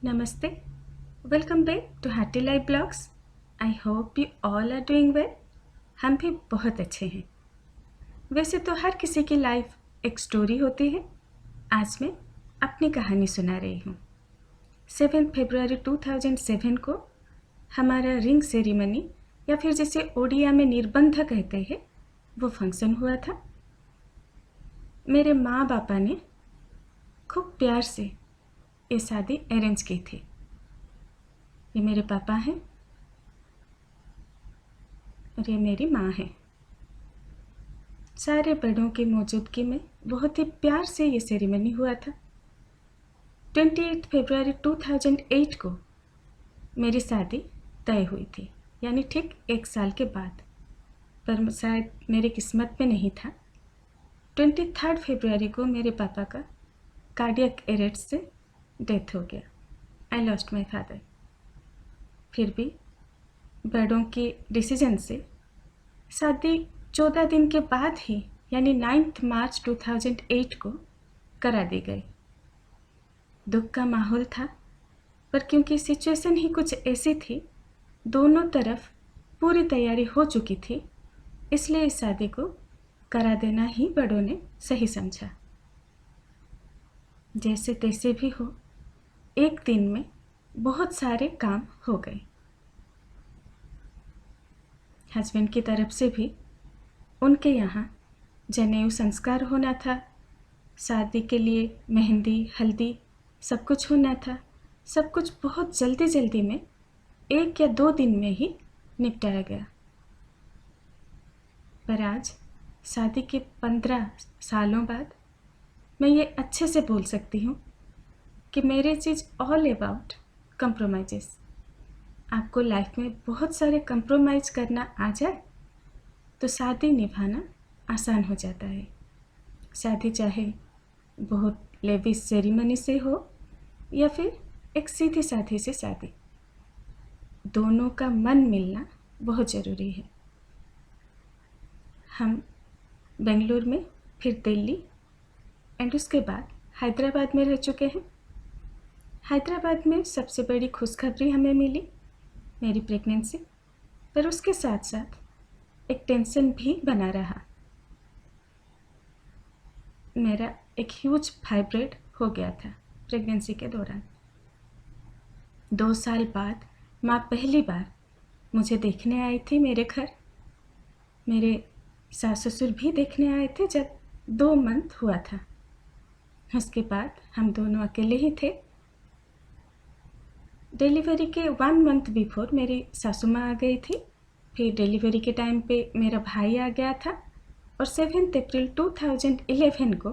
Namaste. Welcome back to Hearty Life Blogs. I hope you all are doing well. हम भी बहुत अच्छे हैं। वैसे तो हर किसी की लाइफ एक स्टोरी होती है। आज मैं अपनी कहानी सुना रही हूँ। 7 फरवरी 2007 को हमारा रिंग सेरेमनी या फिर जिसे ओडिया में निर्बंध कहते हैं वो फंक्शन हुआ था। मेरे माँ बापा ने खूब प्यार से ये शादी अरेंज की थी। ये मेरे पापा हैं और ये मेरी माँ है। सारे बड़ों की मौजूदगी में बहुत ही प्यार से ये सेरेमनी हुआ था। 28 फरवरी 2008 को मेरी शादी तय हुई थी, यानी ठीक 1 साल के बाद, पर शायद मेरी किस्मत में नहीं था। 23 फरवरी को मेरे पापा का कार्डियक अरेस्ट से डेथ हो गया। I lost my father. फिर भी बड़ों के डिसीजन से शादी 14 दिन के बाद ही यानी 9 मार्च 2008 को करा दी गई। दुख का माहौल था, पर क्योंकि सिचुएशन ही कुछ ऐसी थी, दोनों तरफ पूरी तैयारी हो चुकी थी, इसलिए इस शादी को करा देना ही बड़ों ने सही समझा। जैसे तैसे भी हो, एक दिन में बहुत सारे काम हो गए। हस्बैंड की तरफ से भी उनके यहाँ जनेऊ संस्कार होना था, शादी के लिए मेहंदी हल्दी सब कुछ होना था। सब कुछ बहुत जल्दी जल्दी में 1 या 2 दिन में ही निपटाया गया। पर आज शादी के 15 सालों बाद मैं ये अच्छे से बोल सकती हूँ कि मैरिज इज ऑल अबाउट कंप्रोमाइजेस। आपको लाइफ में बहुत सारे कंप्रोमाइज़ करना आ जाए तो शादी निभाना आसान हो जाता है। शादी चाहे बहुत लेविश सेरेमनी से हो या फिर एक सीधी साधी से शादी, दोनों का मन मिलना बहुत ज़रूरी है। हम बेंगलुरु में, फिर दिल्ली एंड उसके बाद हैदराबाद में रह चुके हैं। हैदराबाद में सबसे बड़ी खुशखबरी हमें मिली मेरी प्रेगनेंसी, पर उसके साथ साथ एक टेंशन भी बना रहा। मेरा एक ह्यूज फाइब्रॉइड हो गया था प्रेगनेंसी के दौरान। 2 साल बाद माँ पहली बार मुझे देखने आई थी मेरे घर। मेरे सास ससुर भी देखने आए थे जब 2 मंथ हुआ था। उसके बाद हम दोनों अकेले ही थे। डिलीवरी के 1 मंथ बिफोर मेरी सासू माँ आ गई थी। फिर डिलीवरी के टाइम पे मेरा भाई आ गया था और 7 अप्रैल 2011 को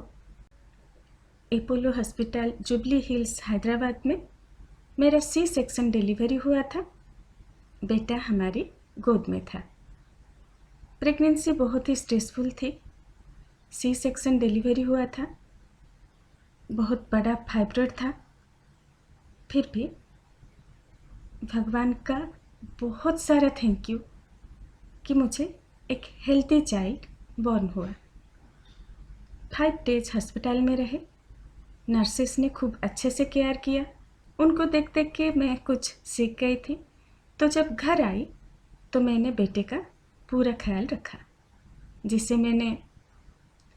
Apollo hospital jubilee hills Hyderabad में मेरा सी सेक्शन डिलीवरी हुआ था। बेटा हमारी गोद में था। प्रेगनेंसी बहुत ही स्ट्रेसफुल थी। सी सेक्शन डिलीवरी हुआ था, बहुत बड़ा फाइब्रॉइड था। फिर भी भगवान का बहुत सारा थैंक यू कि मुझे एक हेल्दी चाइल्ड बॉर्न हुआ। 5 डेज हॉस्पिटल में रहे। नर्सेस ने खूब अच्छे से केयर किया। उनको देख देख के मैं कुछ सीख गई थी। तो जब घर आई तो मैंने बेटे का पूरा ख्याल रखा। जिसे मैंने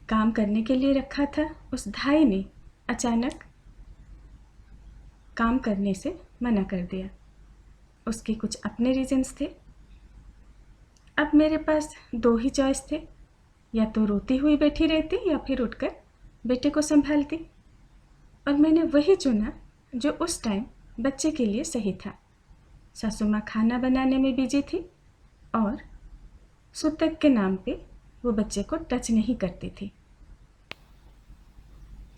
काम करने के लिए रखा था, उस भाई ने अचानक काम करने से मना कर दिया। उसके कुछ अपने रीजंस थे। अब मेरे पास 2 ही चॉइस थे, या तो रोती हुई बैठी रहती या फिर उठकर बेटे को संभालती। और मैंने वही चुना जो उस टाइम बच्चे के लिए सही था। सासू माँ खाना बनाने में बिजी थी और सूतक के नाम पे वो बच्चे को टच नहीं करती थी।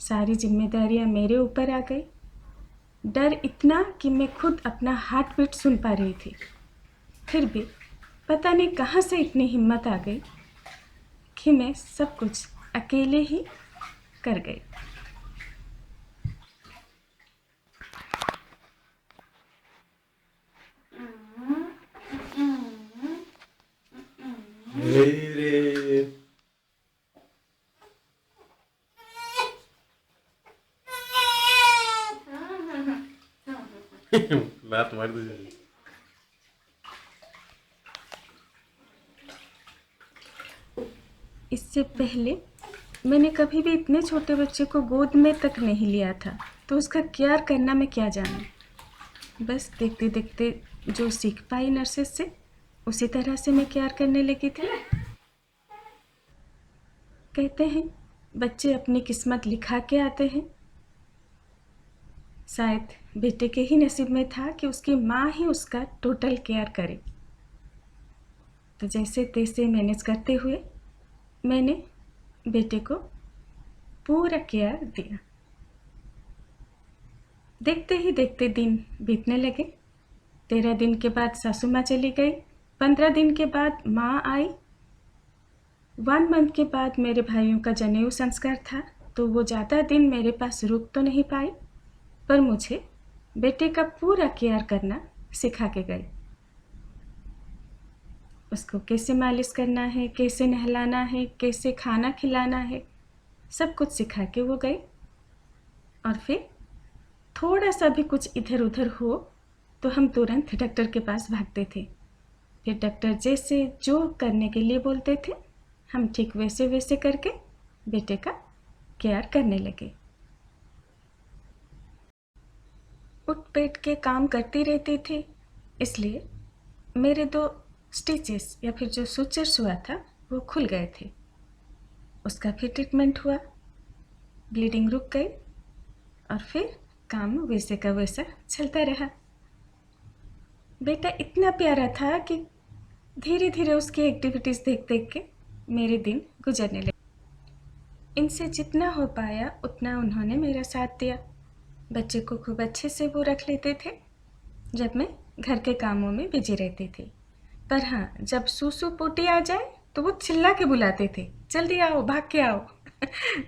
सारी जिम्मेदारियाँ मेरे ऊपर आ गई। डर इतना कि मैं खुद अपना हार्ट बीट सुन पा रही थी। फिर भी पता नहीं कहाँ से इतनी हिम्मत आ गई कि मैं सब कुछ अकेले ही कर गई। मेरे लात मार दीजिए। इससे पहले मैंने कभी भी इतने छोटे बच्चे को गोद में तक नहीं लिया था, तो उसका केयर करना मैं क्या जानूं। बस देखते देखते जो सीख पाई नर्सेस से, उसी तरह से मैं केयर करने लगी थी। कहते हैं बच्चे अपनी किस्मत लिखा के आते हैं। शायद बेटे के ही नसीब में था कि उसकी माँ ही उसका टोटल केयर करे। तो जैसे तैसे मैनेज करते हुए मैंने बेटे को पूरा केयर दिया। देखते ही देखते दिन बीतने लगे। 13 दिन के बाद सासू माँ चली गई। 15 दिन के बाद माँ आई। 1 मंथ के बाद मेरे भाइयों का जनेऊ संस्कार था, तो वो ज़्यादा दिन मेरे पास रुक तो नहीं पाई, पर मुझे बेटे का पूरा केयर करना सिखा के गई। उसको कैसे मालिश करना है, कैसे नहलाना है, कैसे खाना खिलाना है, सब कुछ सिखा के वो गई। और फिर थोड़ा सा भी कुछ इधर उधर हो तो हम तुरंत डॉक्टर के पास भागते थे। फिर डॉक्टर जैसे जो करने के लिए बोलते थे, हम ठीक वैसे वैसे करके बेटे का केयर करने लगे। उठ बैठ के काम करती रहती थी, इसलिए मेरे 2 स्टिचेस या फिर जो सुचर्स हुआ था वो खुल गए थे। उसका फिर ट्रीटमेंट हुआ, ब्लीडिंग रुक गई और फिर काम वैसे का वैसा चलता रहा। बेटा इतना प्यारा था कि धीरे धीरे उसकी एक्टिविटीज़ देख देख के मेरे दिन गुजरने लगे। इनसे जितना हो पाया उतना उन्होंने मेरा साथ दिया। बच्चे को खूब अच्छे से वो रख लेते थे जब मैं घर के कामों में बिजी रहती थी। पर हाँ, जब सूसू पोटी आ जाए तो वो चिल्ला के बुलाते थे, जल्दी आओ, भाग के आओ।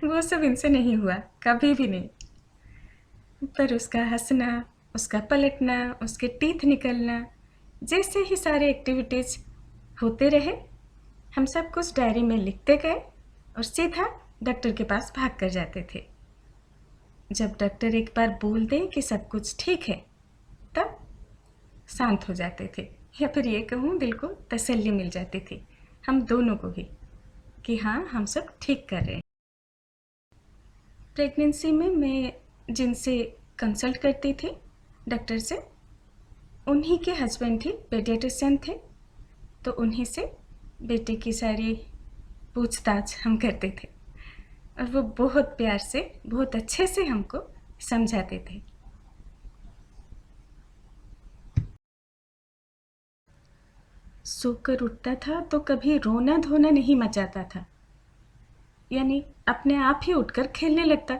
वो सब इनसे नहीं हुआ, कभी भी नहीं। पर उसका हंसना, उसका पलटना, उसके टीथ निकलना, जैसे ही सारे एक्टिविटीज़ होते रहे, हम सब कुछ डायरी में लिखते गए और सीधा डॉक्टर के पास भाग कर जाते थे। जब डॉक्टर एक बार बोल दें कि सब कुछ ठीक है, तब शांत हो जाते थे, या फिर ये कहूँ दिल को तसल्ली मिल जाती थी, हम दोनों को ही, कि हाँ हम सब ठीक कर रहे हैं। प्रेगनेंसी में मैं जिनसे कंसल्ट करती थी डॉक्टर से, उन्हीं के हस्बैंड ही पेडियाट्रिशियन थे, तो उन्हीं से बेटे की सारी पूछताछ हम करते थे और वो बहुत प्यार से, बहुत अच्छे से हमको समझाते थे। सोकर उठता था तो कभी रोना धोना नहीं मचाता था, यानी अपने आप ही उठकर खेलने लगता।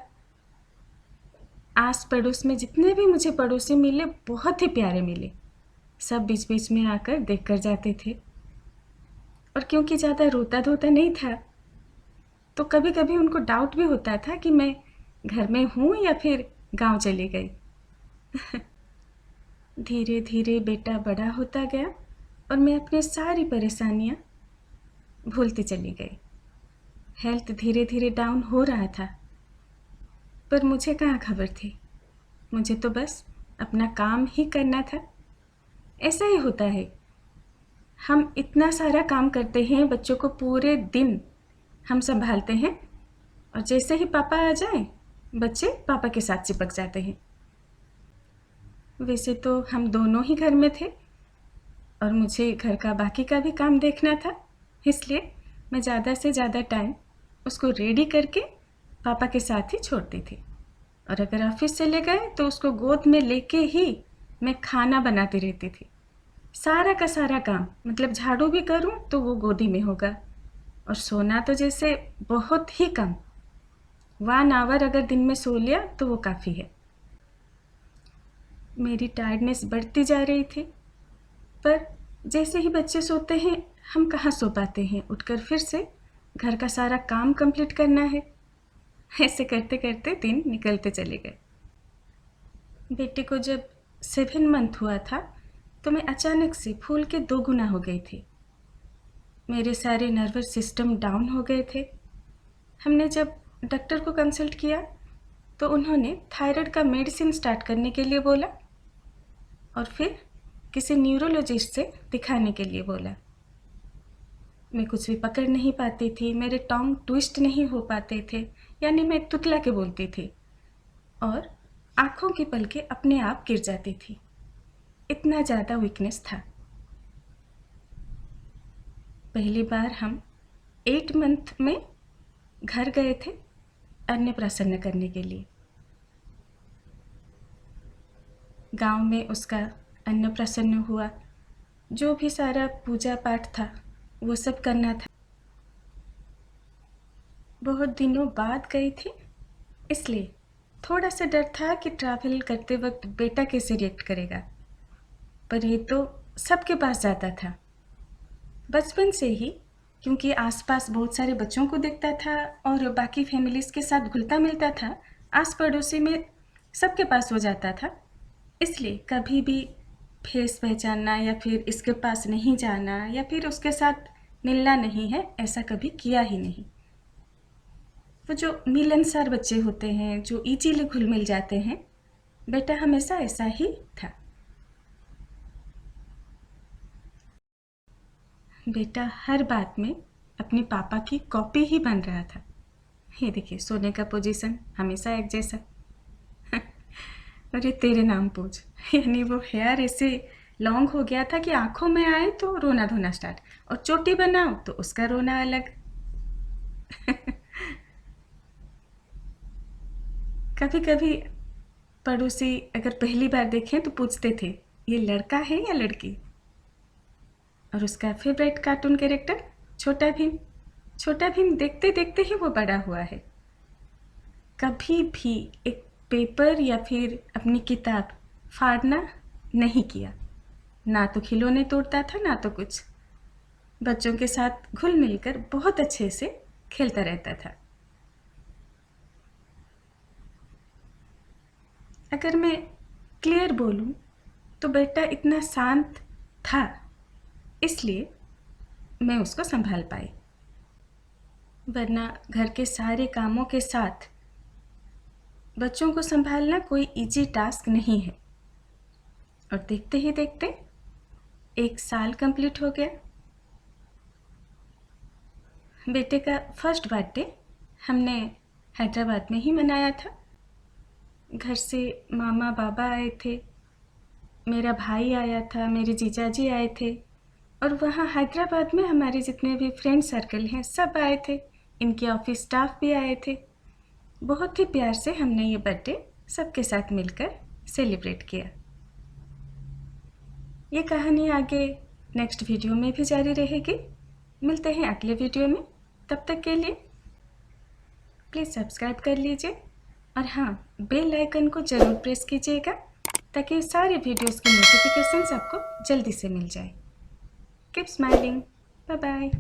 आस पड़ोस में जितने भी मुझे पड़ोसी मिले बहुत ही प्यारे मिले, सब बीच बीच में आकर देख कर जाते थे। और क्योंकि ज़्यादा रोता धोता नहीं था, तो कभी कभी उनको डाउट भी होता था कि मैं घर में हूँ या फिर गांव चली गई। धीरे धीरे बेटा बड़ा होता गया और मैं अपनी सारी परेशानियाँ भूलती चली गई। हेल्थ धीरे धीरे डाउन हो रहा था, पर मुझे कहाँ खबर थी, मुझे तो बस अपना काम ही करना था। ऐसा ही होता है, हम इतना सारा काम करते हैं, बच्चों को पूरे दिन हम संभालते हैं और जैसे ही पापा आ जाएं, बच्चे पापा के साथ चिपक जाते हैं। वैसे तो हम दोनों ही घर में थे और मुझे घर का बाकी का भी काम देखना था, इसलिए मैं ज़्यादा से ज़्यादा टाइम उसको रेडी करके पापा के साथ ही छोड़ती थी। और अगर ऑफिस चले गए तो उसको गोद में लेके ही मैं खाना बनाती रहती थी। सारा का सारा काम, मतलब झाड़ू भी करूं तो वो गोदी में होगा, और सोना तो जैसे बहुत ही कम, 1 आवर अगर दिन में सो लिया तो वो काफ़ी है। मेरी टायर्डनेस बढ़ती जा रही थी, पर जैसे ही बच्चे सोते हैं हम कहाँ सो पाते हैं, उठकर फिर से घर का सारा काम कंप्लीट करना है। ऐसे करते करते दिन निकलते चले गए। बेटे को जब 7 मंथ हुआ था तो मैं अचानक से फूल के 2 गुना हो गई थी। मेरे सारे नर्वस सिस्टम डाउन हो गए थे। हमने जब डॉक्टर को कंसल्ट किया तो उन्होंने थायराइड का मेडिसिन स्टार्ट करने के लिए बोला। और फिर किसी न्यूरोलॉजिस्ट से दिखाने के लिए बोला। मैं कुछ भी पकड़ नहीं पाती थी, मेरे टॉन्ग ट्विस्ट नहीं हो पाते थे, यानी मैं तुतला के बोलती थी और आँखों की पलकें अपने आप गिर जाती थी। इतना ज़्यादा वीकनेस था। पहली बार हम 8 मंथ में घर गए थे अन्नप्राशन करने के लिए। गांव में उसका अन्नप्राशन हुआ, जो भी सारा पूजा पाठ था वो सब करना था। बहुत दिनों बाद गई थी, इसलिए थोड़ा सा डर था कि ट्रैवल करते वक्त बेटा कैसे रिएक्ट करेगा, पर ये तो सबके पास जाता था बचपन से ही, क्योंकि आसपास बहुत सारे बच्चों को देखता था और बाकी फैमिलीज़ के साथ घुलता मिलता था। आस पड़ोसी में सबके पास हो जाता था, इसलिए कभी भी फेस पहचानना या फिर इसके पास नहीं जाना या फिर उसके साथ मिलना नहीं है, ऐसा कभी किया ही नहीं। वो जो मिलनसार बच्चे होते हैं, जो इजीली घुल मिल जाते हैं, बेटा हमेशा ऐसा ही था। बेटा हर बात में अपने पापा की कॉपी ही बन रहा था। ये देखिए, सोने का पोजीशन हमेशा एक जैसा। अरे तेरे नाम पूछ, यानी वो हेयर ऐसे लॉन्ग हो गया था कि आंखों में आए तो रोना धोना स्टार्ट, और चोटी बनाओ तो उसका रोना अलग। कभी कभी पड़ोसी अगर पहली बार देखें तो पूछते थे ये लड़का है या लड़की। और उसका फेवरेट कार्टून कैरेक्टर छोटा भीम। छोटा भीम देखते देखते ही वो बड़ा हुआ है। कभी भी एक पेपर या फिर अपनी किताब फाड़ना नहीं किया, ना तो खिलौने तोड़ता था ना तो कुछ। बच्चों के साथ घुल मिलकर बहुत अच्छे से खेलता रहता था। अगर मैं क्लियर बोलूं तो बेटा इतना शांत था, इसलिए मैं उसको संभाल पाई, वरना घर के सारे कामों के साथ बच्चों को संभालना कोई इजी टास्क नहीं है। और देखते ही देखते 1 साल कंप्लीट हो गया। बेटे का फर्स्ट बर्थडे हमने हैदराबाद में ही मनाया था। घर से मामा बाबा आए थे, मेरा भाई आया था, मेरे जीजा जी आए थे, और वहाँ हैदराबाद में हमारे जितने भी फ्रेंड सर्कल हैं सब आए थे। इनके ऑफिस स्टाफ भी आए थे। बहुत ही प्यार से हमने ये बर्थडे सबके साथ मिलकर सेलिब्रेट किया। ये कहानी आगे नेक्स्ट वीडियो में भी जारी रहेगी। मिलते हैं अगले वीडियो में, तब तक के लिए प्लीज़ सब्सक्राइब कर लीजिए, और हाँ, बेल आइकन को ज़रूर प्रेस कीजिएगा ताकि सारे वीडियोस की नोटिफिकेशंस आपको जल्दी से मिल जाए। Keep smiling, bye bye.